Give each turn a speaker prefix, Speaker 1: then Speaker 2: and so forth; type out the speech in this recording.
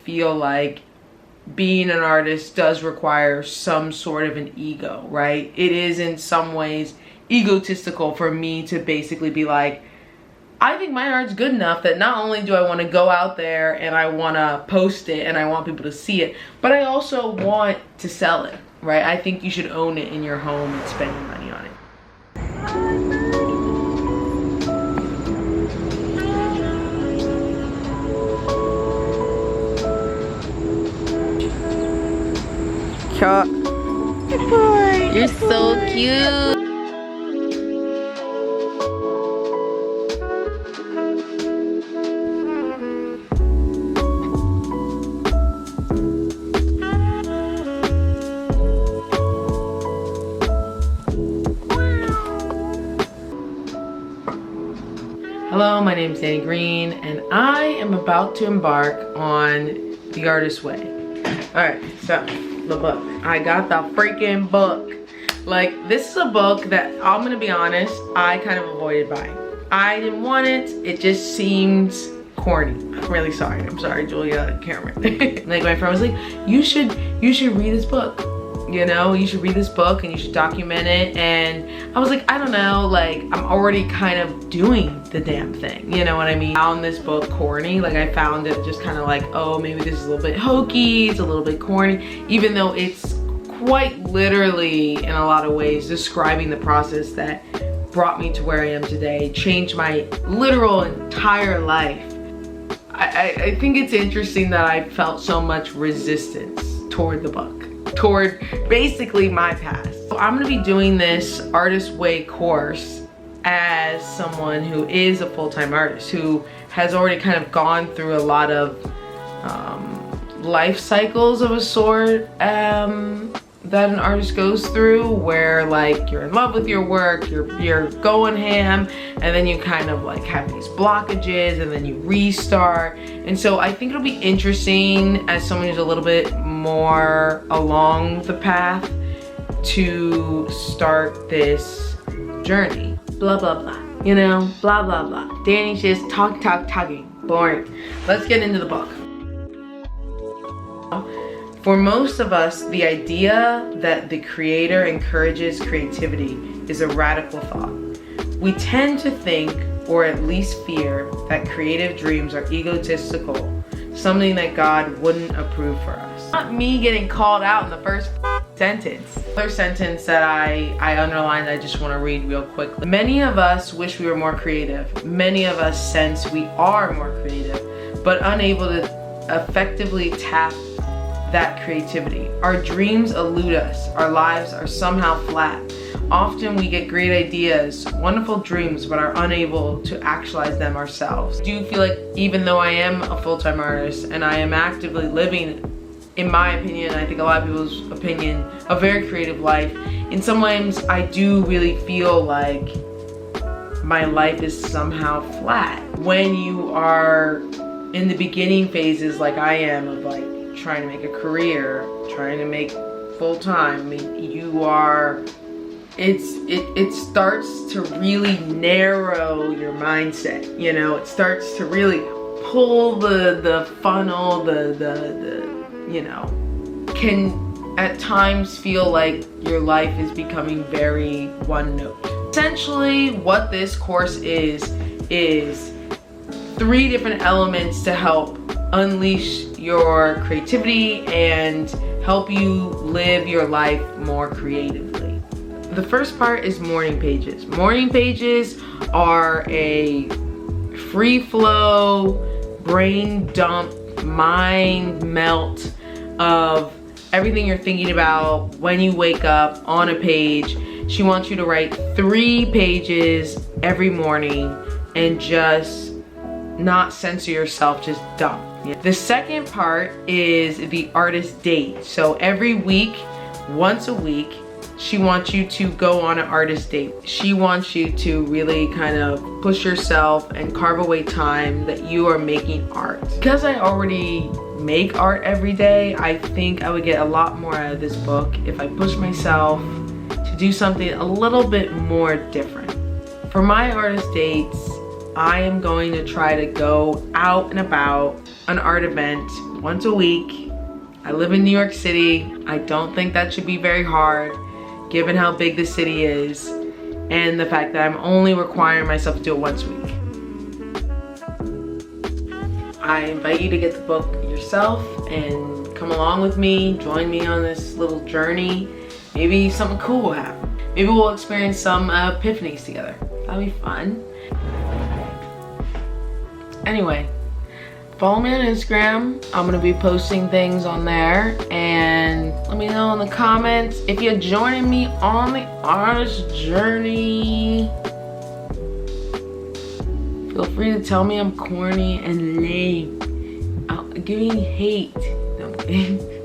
Speaker 1: feel like being an artist does require some sort of an ego, right? It is in some ways egotistical for me to basically be like, I think my art's good enough that not only do I want to go out there and I want to post it and I want people to see it, but I also want to sell it, right? I think you should own it in your home and spend your money on it.
Speaker 2: Good boy. You're so cute.
Speaker 1: Hello, my name is Dany Green, and I am about to embark on the artist way. Alright, so the book. I got the freaking book. Like, this is a book that, I'm gonna be honest, I kind of avoided buying. I didn't want it. It just seemed corny. I'm really sorry. I'm sorry, Julia and Cameron. Like, my friend was like, you should read this book. You know, you should read this book and you should document it. And I was like, I don't know, like, I'm already kind of doing the damn thing. You know what I mean? I found this book corny. Like, I found it just kind of like, oh, maybe this is a little bit hokey, it's a little bit corny, even though it's quite literally, in a lot of ways, describing the process that brought me to where I am today, changed my literal entire life. I think it's interesting that I felt so much resistance toward the book, toward basically my past. So I'm gonna be doing this Artist Way course as someone who is a full-time artist, who has already kind of gone through a lot of life cycles of a sort that an artist goes through, where like you're in love with your work, you're going ham, and then you kind of like have these blockages and then you restart. And so I think it'll be interesting as someone who's a little bit more along the path to start this journey. Blah blah blah, you know, blah blah blah. Dany's just talking, boring. Let's get into the book. For most of us, the idea that the creator encourages creativity is a radical thought. We tend to think, or at least fear, that creative dreams are egotistical, something that God wouldn't approve for us. Not me getting called out in the first sentence. Another sentence that I underlined, I just want to read real quickly. Many of us wish we were more creative. Many of us sense we are more creative, but unable to effectively tap that creativity. Our dreams elude us. Our lives are somehow flat. Often we get great ideas, wonderful dreams, but are unable to actualize them ourselves. I do feel like even though I am a full-time artist and I am actively living, in my opinion, I think a lot of people's opinion, a very creative life, in some ways I do really feel like my life is somehow flat. When you are in the beginning phases like I am of like trying to make a career, trying to make full-time, I mean, you are, it starts to really narrow your mindset, you know, it starts to really pull the funnel, you know, can at times feel like your life is becoming very one note. Essentially, what this course is 3 different elements to help unleash your creativity and help you live your life more creatively. The first part is morning pages. Morning pages are a free flow, brain dump, mind melt of everything you're thinking about when you wake up on a page. She wants you to write 3 pages every morning and just not censor yourself, just dump. The second part is the artist date. So every week, once a week, she wants you to go on an artist date. She wants you to really kind of push yourself and carve away time that you are making art. Because I already make art every day, I think I would get a lot more out of this book if I push myself to do something a little bit more different. For my artist dates, I am going to try to go out and about an art event once a week. I live in New York City. I don't think that should be very hard given how big the city is and the fact that I'm only requiring myself to do it once a week. I invite you to get the book yourself and come along with me, join me on this little journey. Maybe something cool will happen. Maybe we'll experience some epiphanies together. That'll be fun. Anyway, follow me on Instagram. I'm gonna be posting things on there, and let me know in the comments if you're joining me on the artist journey. Feel free to tell me I'm corny and lame. I'll give me hate. No, I'm kidding.